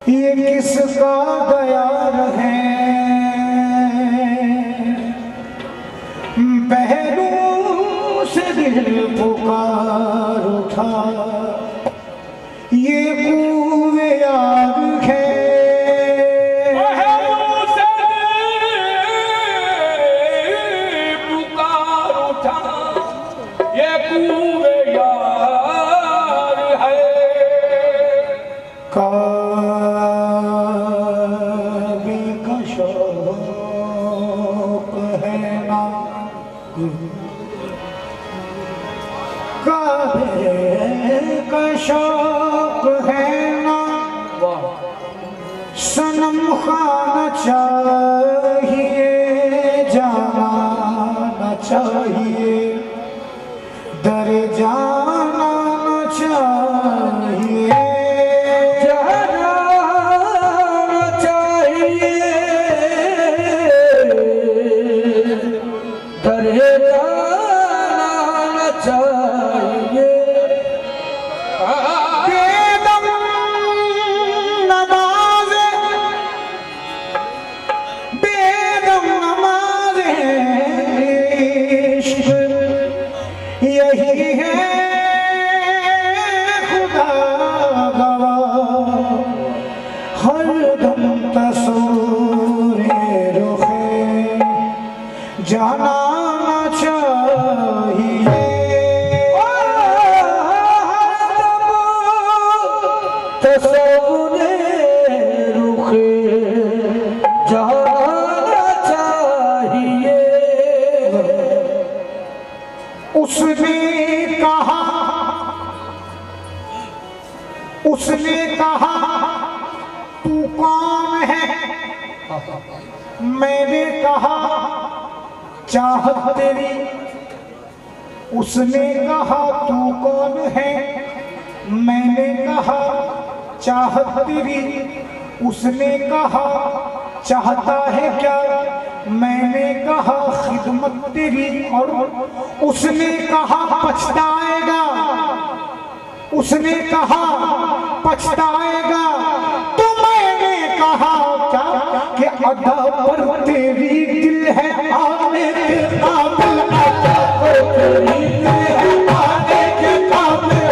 ये किसका दयार है, पहलू से दिल पुकार उठा, ये कुएं यार है, पहलू से दिल पुकार उठा, ये कुएं यार है। काबे का शौक है ना, काबे का शौक है ना, सनम खाना चाहिए, जाना चाहिए, दर जाना चाहिए, यही है खुदा गवाह, हरदम तस्वीरे रुखे जाना चाहिए, तस्वीरे रुखे जाना चाहिए। उसने कहा तू कौन है, मैंने कहा चाहत तेरी, उसने कहा तू कौन है, मैंने कहा चाहत तेरी, उसने कहा चाहता है क्या, मैंने कहा खिदमत तेरी, और उसने कहा पछताएगा, उसने कहा पछताएगा, तो मैंने कहा क्या कि अदा पर तेरी दिल है आने के काबिल, अदा पर तेरी दिल है आने के काबिल,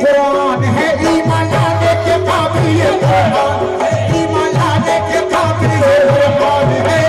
कुरान है, ईमान लाने के काबिल ये कुरान है, ईमान लाने के काबिल ये कुरान है।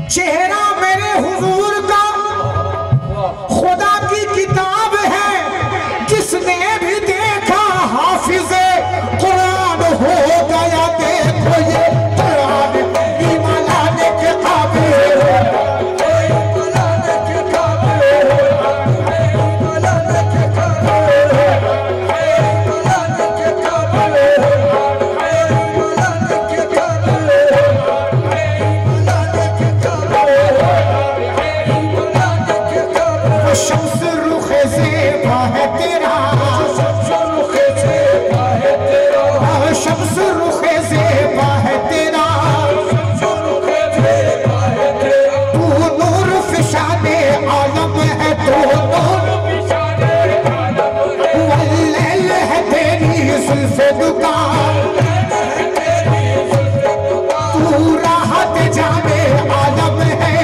चेहरा मेरे हुजूर का खुदा की किताब है, जिसने भी देखा हाफिज़े कुरान हो गया। देखो ये कुरान ईमान लाने के काबिल है। शम्स रुखे ज़ेबा है तेरा, शम्स रुखे ज़ेबा है तेरा, शम्स रुखे ज़ेबा है तेरा, तू नूर फ़िशाने आलम है, तू नूर फ़िशाने आलम है, वल्लैल है तेरी ज़ुल्फ़े दुकान, तू राहत जाने आलम है।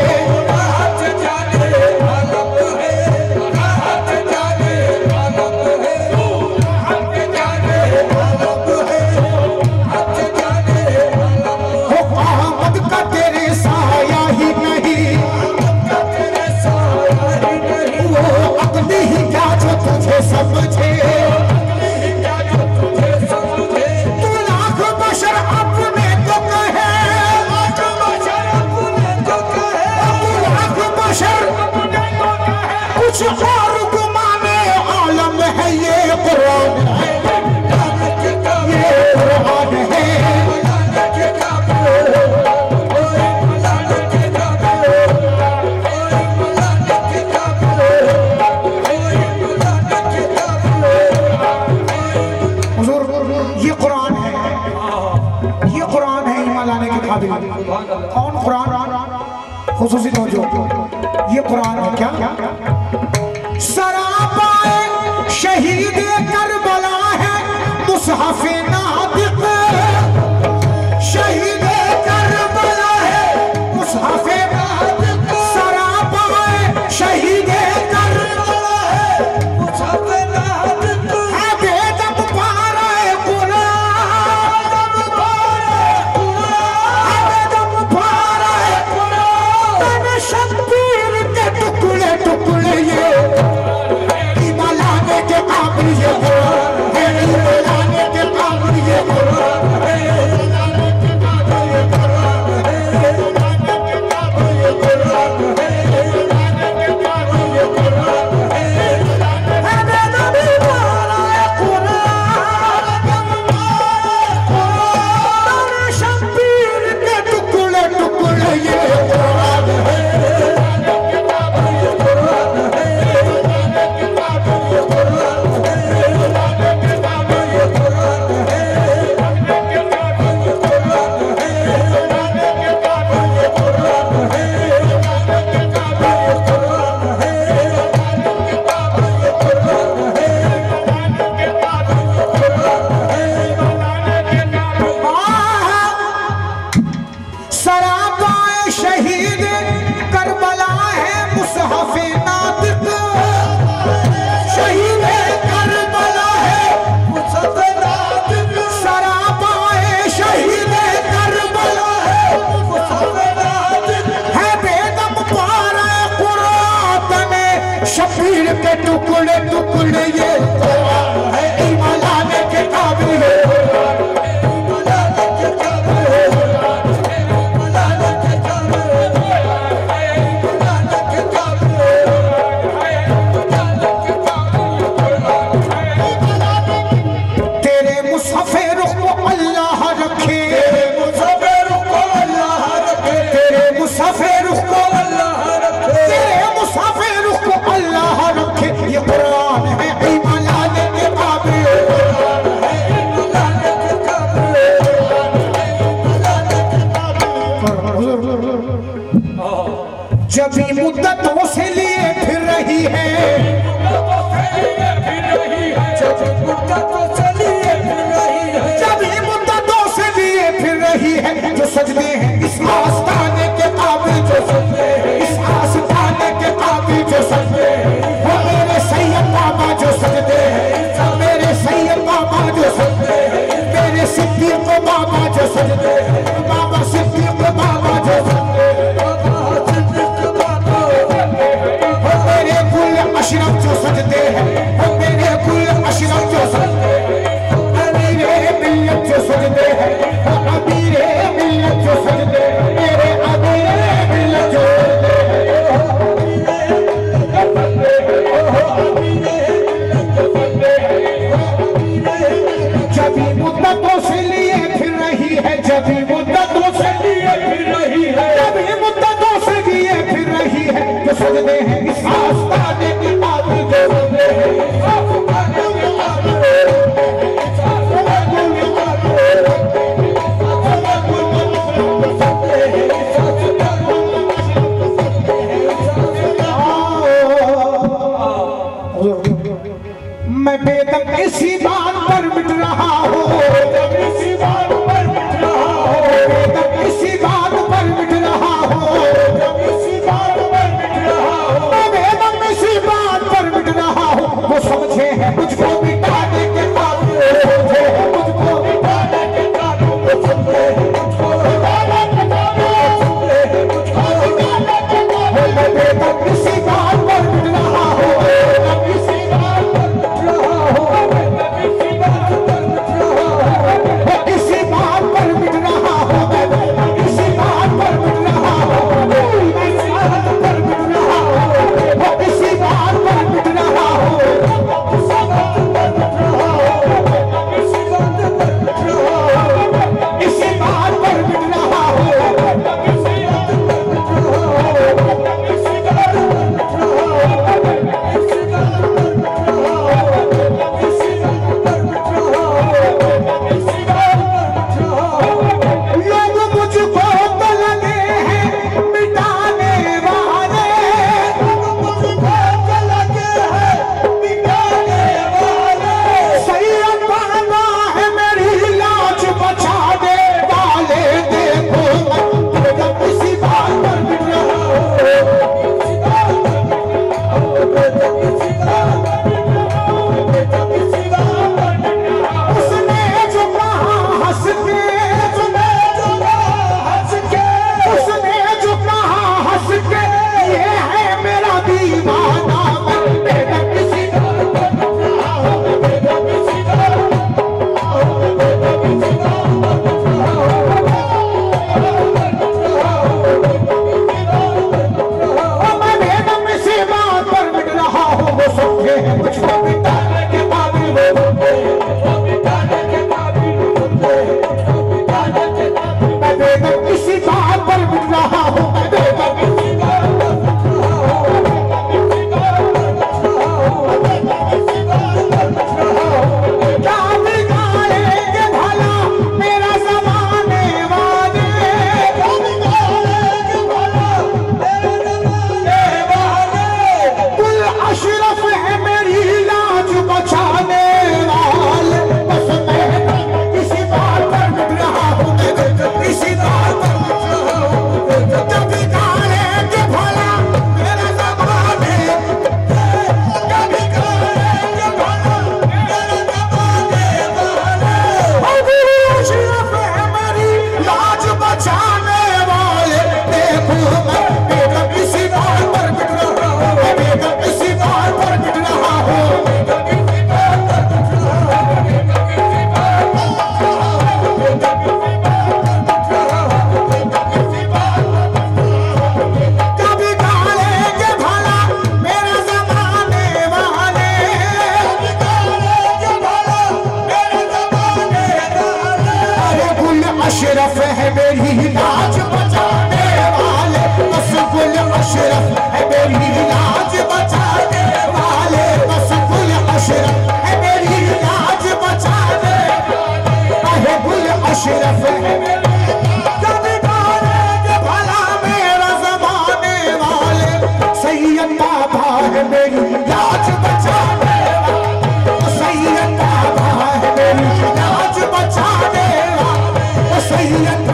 समझे तू लाख बशर अपने तो कहे, तू लाख बशर कुछ और गुमाने आलम है। ये कुरान है, ये कुरान है। कौन कुरान? खुसूसी तवज्जो, ये कुरान है क्या? सरापाए शहीद करबला है मुसहफ़े नातिक़, शहीद करबला है मुसहफ़े नातिक़, सरापाए शहीद करबला है मुसहफ़े नातिक़, है बेदम पारा कुरान, शब्बीर के टुकड़े टुकड़े ये ईमान लाने के काबिल ये कुरान है, ईमान लाने के काबिल ये कुरान। रही है जो सजदे हैं इस आस्ताने के काबिल जो सजदे हैं इस आस्ताने के काबिल जो सजदे हैं वो मेरे सैयद बाबा जो सजदे हैं मेरे सैयद बाबा जो सजदे हैं मेरे सिद्दीक बाबा जो सजदे हैं बाबा सिद्दीक बाबा जो सजदे हैं मेरे कुल अशरफ जो सजदे हैं मेरे कुल अशरफ जो सजदे हैं अमीरे मिल्लत जो सजदे हैं अमीरे मिल्लत जो सजदे मेरे अमीरे मिल्लत जो जबी मुद्दतों से लिए फिर रही है जबी मुद्दतों से लिए फिर रही है जबी मुद्दतों से लिए फिर रही है जो सजदे हैं इस आस्ताने की काबिल जो सजदे हैं मैं बेदम इसी बात पर मिट रहा हूँ इसी बात पर मिट रहा हूँ बेदम इसी बात पर मिट रहा हूँ इसी बात पर मिट रहा हूँ मैं बेदम इसी बात पर मिट रहा हूँ वो समझे हैं मुझको मिटाने के काबिल समझे हैं मुझको मिटाने के काबिल वो समझे हैं मुझको मिटाने के काबिल समझे हैं मुझको मिटाने के काबिल मैं बेदम इसी बात पर मिट रहा हूँ इसी बात पर मिट रहा हूँ इसी बात पर मिट रहा हूँ इसी बात पर मिट रहा हूँ इसी बात पर मिट रहा हूँ इसी बात पर मिट रहा हूँ इसी बात पर मिट रहा हूँ इसी बात पर मिट रहा हूँ इसी बात पर मिट रहा हूँ इसी बात पर मिट रहा हूँ इसी बात पर मिट रहा हूँ इसी बात पर मिट रहा हूँ इसी बात पर मिट रहा हूँ इसी बात पर मिट रहा हूँ इसी बात पर मिट रहा हूँ लोग मुझको तो लगे हैं मिटाने वाले लोग मुझको तो लगे हैं मिटाने वाले सैयद बाबा है मेरी लाज बचाने वाले देखो मैं जब इसी बात पर मिट रहा हूँ इसी बात पर मिट रहा हूँ जब इसी बात पर मिट रहा हूँ जब इसी बात पर मिट रहा हूँ उसने जो कहा हंस के उसने जो कहा हंस के उसने जो कहा हंस के ये है मेरा दीवाना मैं जब इसी बात पर मिट रहा हूँ जब इसी बात पर मिट रहा हूँ जब इसी बात पर मिट रहा हूँ मैं बेदम इसी बात पर मिट रहा हूँ वो समझे हैं मुझको मिटाने के काबिल वो मुझको मिटाने के काबिल मुझको मिटाने के काबिल मैं बेदम इसी बात पर मिट रहा हूँ मैं बेदम इसी बात पर मिट रहा हूँ इसी बात पर मिट रहा हूँ इसी बात पर मिट रहा हूँ क्या बिगाड़ेंगे भला मेरा ज़माने वाले क्या बिगाड़ेंगे भला मेरा ज़माने वाले कुल अशरफ है मेरी लाज बचाने वाले बस मैं इसी बात पर मिट रहा हूँ मैं इसी बात पर मिट रहा हूँ जब बिगाड़ेंगे भला मेरा ज़माने क्या बिगाड़ेंगे भला मेरा ज़माने वाले अशरफ है मेरी लाज बचाने वाले देखो मैं बेदम इसी बात पर मिट रहा हूँ मैं बेदम इसी बात पर मिट रहा हूँ बेदम इसी बात पर मिट रहा हूँ बेदम इसी बात पर मिट रहा हूँ बेदम इसी बात पर मिट रहा हूँ बेदम इसी बात पर मिट रहा हूँ कभी गालेंगे भला मेरे ज़माने वाले कभी गालेंगे भला मेरे ज़माने वाले अरे गुल अशरफ है मेरी लाज बचाने वाले बस गुल अशरफ है मेरी लाज बचाने वाले बस गुल अशरफ है मेरी लाज बचाने वाले गुल अशरफ है मेरी कभी गालेंगे भला मेरा ज़माने वाले सैयद बाबा है मेरी लाज बचाने वाले सैयद बाबा है मेरी लाज बचाने वाले सैयद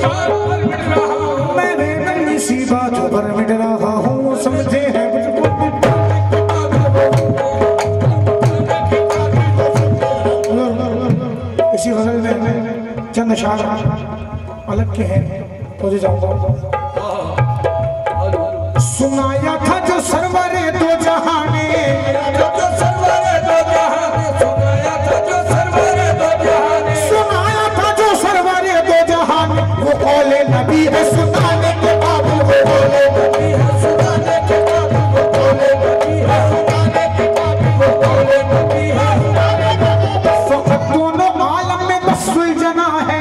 बात पर मिट रहा हूँ। मैं भी नन्ही सी बात पर मिट रहा हूँ, समझे हैं मुझको। इसी गजल में चंद अशार अलग के हैं, तो जाऊंगा। सुनाया था जो सरवरे दो जहाने, जो सरवरे दो जहाने, सुनाया था जो सरवरे दो जहाने, सुनाया था जो सरवरे दो जहाने, वो कौले नबी है सुनाने के काबिल, वो कौले नबी है सुनाने के काबिल, वो कौले नबी है सुनाने के काबिल, वो कौले नबी है सुनाने के काबिल। फकत दोनों आलम में बस सुलझना है,